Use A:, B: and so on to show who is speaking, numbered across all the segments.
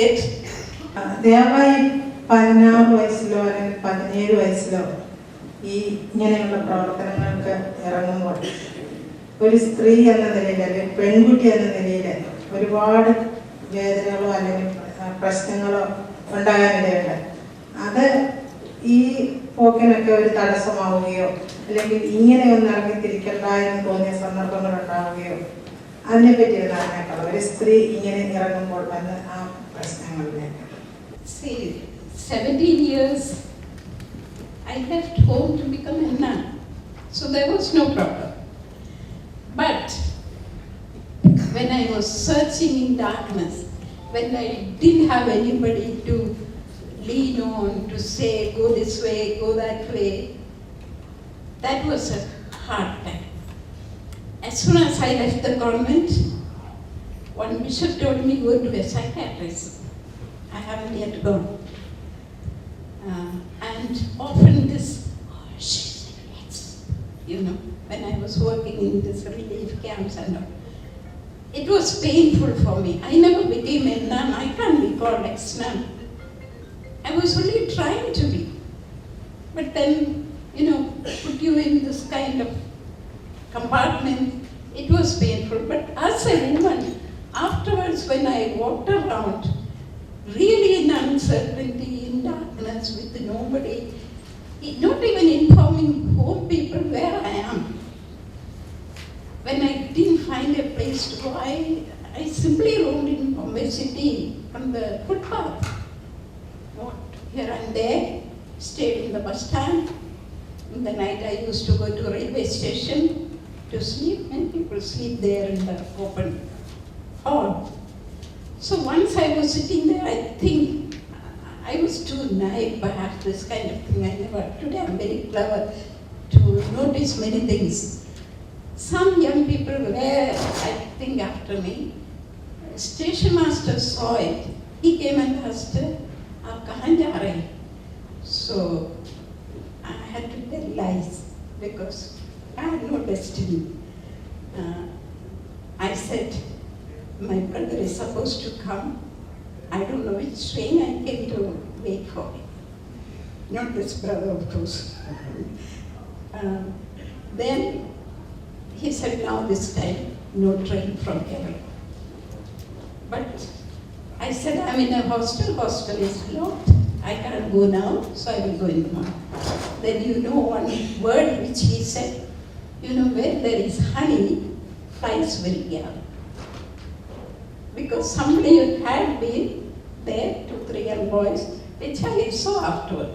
A: it. ദയവായി 16 വയസ്സിലോ അല്ലെങ്കിൽ 17 വയസ്സിലോ ഇങ്ങനെയുള്ള പ്രവർത്തനങ്ങൾക്ക് ഇറങ്ങുമ്പോൾ ഒരു സ്ത്രീ എന്ന നിലയിൽ അല്ലെങ്കിൽ പെൺകുട്ടി എന്ന നിലയിൽ ഒരുപാട് വേദനകളോ അല്ലെങ്കിൽ പ്രശ്നങ്ങളോ ഉണ്ടാകാനിടയുണ്ട്. അത് ഈ പോക്കിനൊക്കെ ഒരു തടസ്സമാവുകയോ അല്ലെങ്കിൽ ഇങ്ങനെ ഒന്ന് ഇറങ്ങിത്തിരിക്കണ്ട എന്ന് തോന്നിയ സന്ദർഭങ്ങൾ ഉണ്ടാവുകയോ അതിനെപ്പറ്റി ഉണ്ടാകാനേക്കാൾ ഒരു സ്ത്രീ ഇങ്ങനെ ഇറങ്ങുമ്പോൾ വന്ന് ആ പ്രശ്നങ്ങളിലേക്ക്.
B: See, 17 years I left home to become a nun, so there was no problem. But when I was searching in darkness, when I didn't have anybody to lean on, to say, go this way, go that way, that was a hard time. As soon as I left the convent, one bishop told me, go to a psychiatrist. I haven't yet gone. And often this, she said yes, you know, when I was working in this relief camps and all. It was painful for me. I never became a nun. I can't be called ex-nun. I was only trying to be. But then, you know, put you in this kind of compartment, it was painful. But as a woman, afterwards when I walked around, really in uncertainty, in darkness, with nobody, not even informing home people where I am. When I didn't find a place to go, I simply roamed in Bombay City on the footpath. Walked here and there, stayed in the bus stand. In the night I used to go to railway station to sleep, and people sleep there in the open hall. So once I was sitting there, I think I was too naive, perhaps, this kind of thing. Today I'm very clever to notice many things. Some young people were, I think, after me. Station master saw it. He came and asked, "Aap kahan ja rahe hain?" So I had to tell lies because I had no destiny. I said, my brother is supposed to come. I don't know which train. I came to wait for him. Not this brother, of course. Then he said, now this time, no train from here. But I said, I'm in a hostel. Hostel is locked. I can't go now, so I will go in the morning. Then you know one word which he said, you know, where there is honey, flies will gather. Because somebody had been there, 2-3 young boys, which I saw afterward.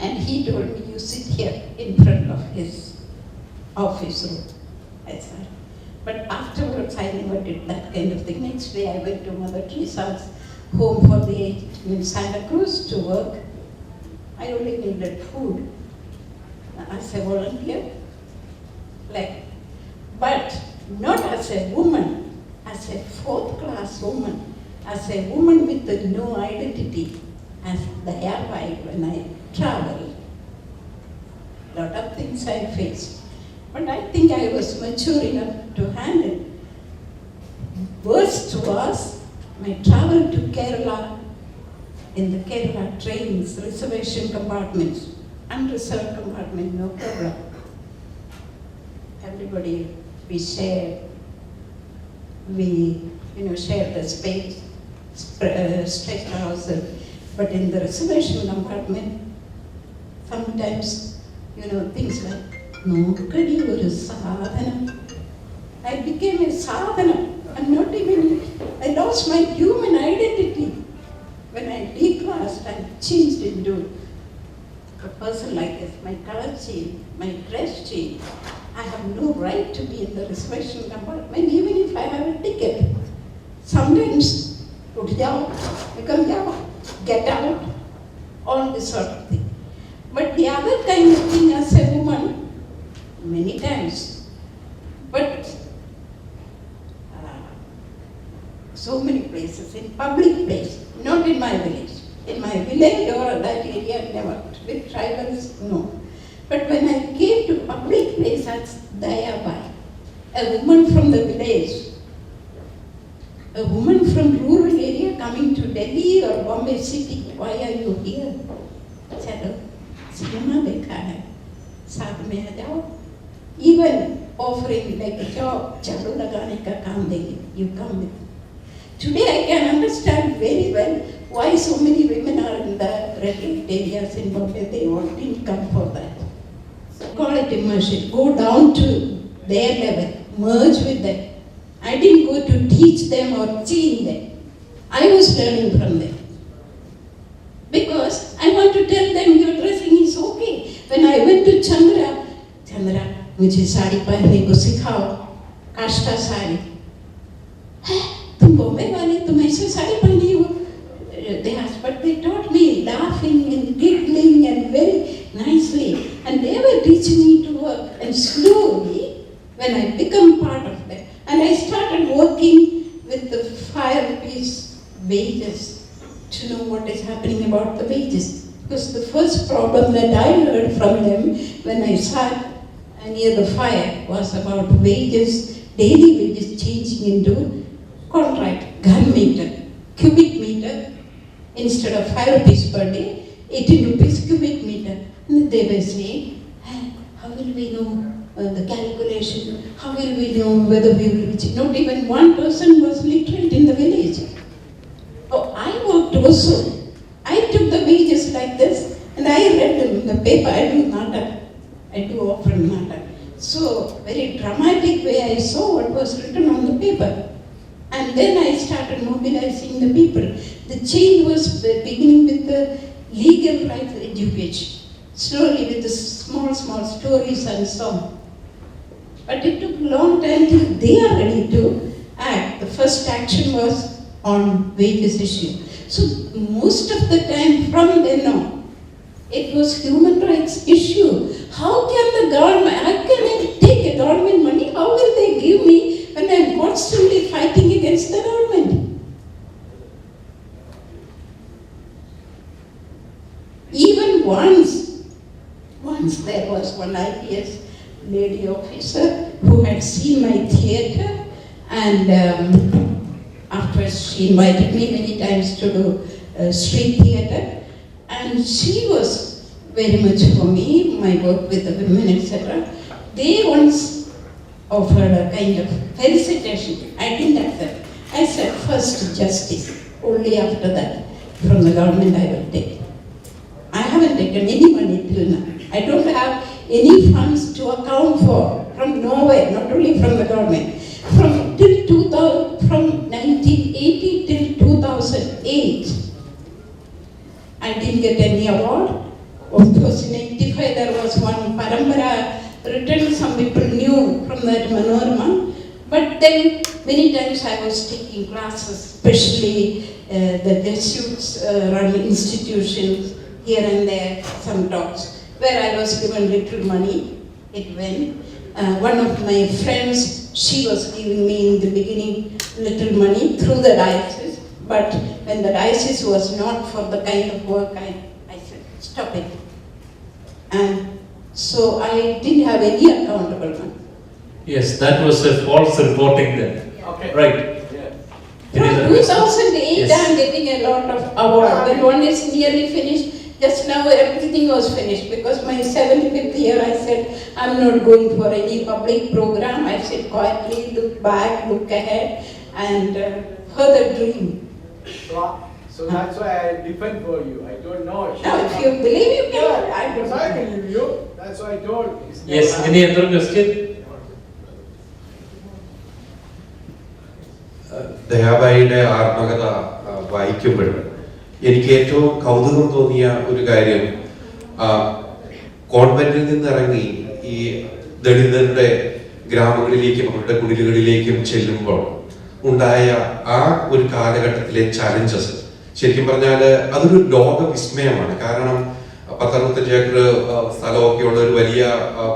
B: And he told me, you sit here in front of his office room. I said, but afterwards I never did that kind of thing. Next day I went to Mother Teresa's home for the aged in Santa Cruz to work. I only needed food as a volunteer. But not as a woman. As a 4th-class woman, as a woman with no identity, as thereby when I travel, lot of things I faced. But I think I was mature enough to handle. Worst was my travel to Kerala, in the Kerala trains, reservation compartments, unreserved compartment, no problem. Everybody, we share. We, you know, share the space, stretch ourselves. But in the reservation compartment, sometimes, you know, things like, "Nokadi oru sadhanam." I became a sadhanam, and not even, I lost my human identity. When I declassed and changed into a person like this, my color changed, my dress changed. I have no right to be in the reservation compartment, even if I have a ticket. Sometimes, put down, become down, get out, all this sort of thing. But the other kind of thing as a woman, many times, but so many places, in public places, not in my village. In my village or that area, never. With tribals, no. But when I came to public place, that's Dayabai, a woman from the village, a woman from rural area coming to Delhi or Bombay City. Why are you here? Chalo, cinema dekha hai. Saath mein aa jao. Even offering like a job, chalo lagane ka kaam denge. You come with me. Today I can understand very well why so many women are in the red light areas in Bombay. They all didn't come for that. Call it immersion. Go down to their level. Merge with them. I didn't go to teach them or change them. I was learning from them. Because I want to tell them your dressing is okay. When I went to Chandra, मुझे साड़ी पहनने को सिखाओ, काष्ठा साड़ी. तुम बॉम्बे वाले, तुम ऐसे साड़ी पहनी हो? They asked, but they taught me laughing and giggling and very nicely. And they were teaching me to work. And slowly, when I become part of them, and I started working with the fireplace wages to know what is happening about the wages. Because the first problem that I heard from them when I sat near the fire was about wages, daily wages changing into contract, gun meter, cubic meter. Instead of 5 rupees per day, 18 rupees cubic meter. And they were saying, how will we know the calculation? How will we know whether we will reach? Not even one person was literate in the village. Oh, I worked also. I took the wages like this and I read them in the paper. I do nata. I do often nata. So, very dramatic way I saw what was written on the paper. And then I started mobilizing the people. The change was beginning with the legal rights education. Slowly with the small stories and so on. But it took a long time till they are ready to act. The first action was on wages issue. So most of the time from then on, it was human rights issue. How can the government, how can I take a government money? How will they give me when I am constantly fighting against the government? Even once there was one IPS lady officer who had seen my theatre, and afterwards she invited me many times to do street theatre, and she was very much for me, my work with the women, etc. They once offered a kind of felicitation. I didn't accept. I said first justice, only after that from the government I will take. I haven't taken any money till now. I don't have any funds to account for from nowhere, not only from the government. From 1980 till 2008, I didn't get any award. Of course, in 85 there was one Parampara written, some people knew from that Manorama. But then many times I was taking classes, especially the Jesuits run institutions, here and there, some talks, where I was given little money. It went. One of my friends, she was giving me in the beginning little money through the diocese, but when the diocese was not for the kind of work, I said, stop it. And so I didn't have any accountable money.
C: Yes, that was a false reporting then.
D: Okay.
C: Right.
B: From 2008, yes. I am getting a lot of awards. When one is nearly finished, just now everything was finished because my 75th year I said I'm not going for any public program. I said quietly look back, look ahead and further dream.
D: So that's why I defend for you. I don't know.
B: Now if you believe you can, I don't know.
D: I believe you. That's why I told.
C: Yes, any other question?
E: ദയാബായിയുടെ ആത്മകഥ വായിക്കുമ്പോൾ എനിക്ക് ഏറ്റവും കൗതുകം തോന്നിയ ഒരു കാര്യം, കോൺവെന്റിൽ നിന്നിറങ്ങി ഈ ദളിതരുടെ ഗ്രാമങ്ങളിലേക്കും അവരുടെ കുടിലുകളിലേക്കും ചെല്ലുമ്പോൾ ഉണ്ടായ ആ ഒരു കാലഘട്ടത്തിലെ ചാലഞ്ചസ് ശരിക്കും പറഞ്ഞാൽ അതൊരു ലോക വിസ്മയമാണ്. കാരണം 10-65 ഏക്കർ സ്ഥലമൊക്കെ ഉള്ള ഒരു വലിയ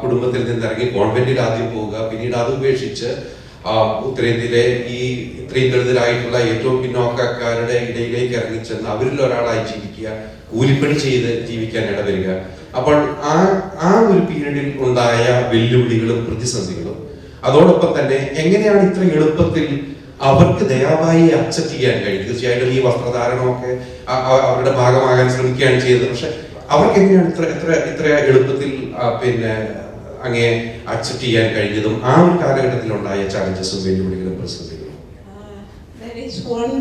E: കുടുംബത്തിൽ നിന്നിറങ്ങി കോൺവെന്റിൽ ആദ്യം പോവുക, പിന്നീട് അത് ഉപേക്ഷിച്ച് ഉത്തരേന്ത്യയിലെ ഈ ഇത്രയും ദളിതരായിട്ടുള്ള ഏറ്റവും പിന്നോക്കക്കാരുടെ ഇടയിലേക്ക് ഇറങ്ങിച്ചെന്ന് അവരിൽ ഒരാളായി ജീവിക്കുക, കൂലിപ്പണി ചെയ്ത് ജീവിക്കാൻ ഇടവരിക. അപ്പോൾ ആ ഒരു പീരീഡിൽ ഉണ്ടായ വെല്ലുവിളികളും പ്രതിസന്ധികളും, അതോടൊപ്പം തന്നെ എങ്ങനെയാണ് ഇത്ര എളുപ്പത്തിൽ അവർക്ക് ദയാവായി അക്സെപ്റ്റ് ചെയ്യാൻ കഴിയും. തീർച്ചയായിട്ടും ഈ വസ്ത്രധാരണമൊക്കെ അവരുടെ ഭാഗമാകാൻ ശ്രമിക്കുകയാണ് ചെയ്തത്. പക്ഷെ അവർക്ക് എങ്ങനെയാണ് ഇത്ര എളുപ്പത്തിൽ പിന്നെ അങ്ങനെ അക്സെപ്റ്റ് ചെയ്യാൻ കഴിഞ്ഞതും ആ ഒരു കാലഘട്ടത്തിൽ ഉണ്ടായ ചാലഞ്ചസും വെല്ലുവിളികളും പ്രതിസന്ധികളും?
B: There is one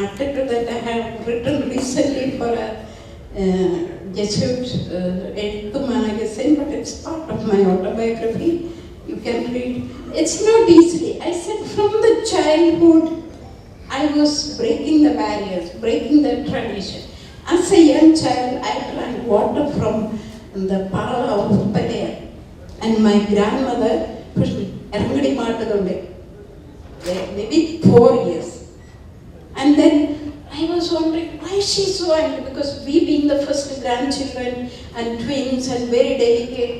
B: article that I have written recently for a Jesuit Edithu magazine, but it's part of my autobiography. You can read. It's not easy. I said from the childhood, I was breaking the barriers, breaking the tradition. As a young child, I drank water from the parlour of Palaya, and my grandmother pushed me. Erangadi maatadonde. Maybe 4 years, and then I was wondering why she so angry, because we being the first grandchildren and twins and very delicate,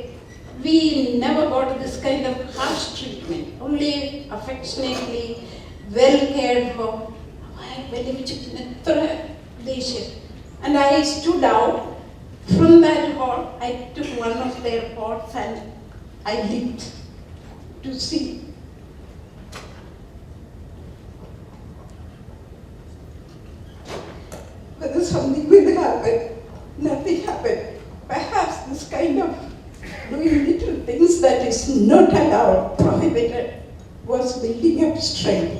B: we never got this kind of harsh treatment, only affectionately, well cared for. And I stood out from that hall. I took one of their pots and I lit to see. Whether something will happen. Nothing happened. Perhaps this kind of doing little things that is not allowed, prohibited, was building up strength.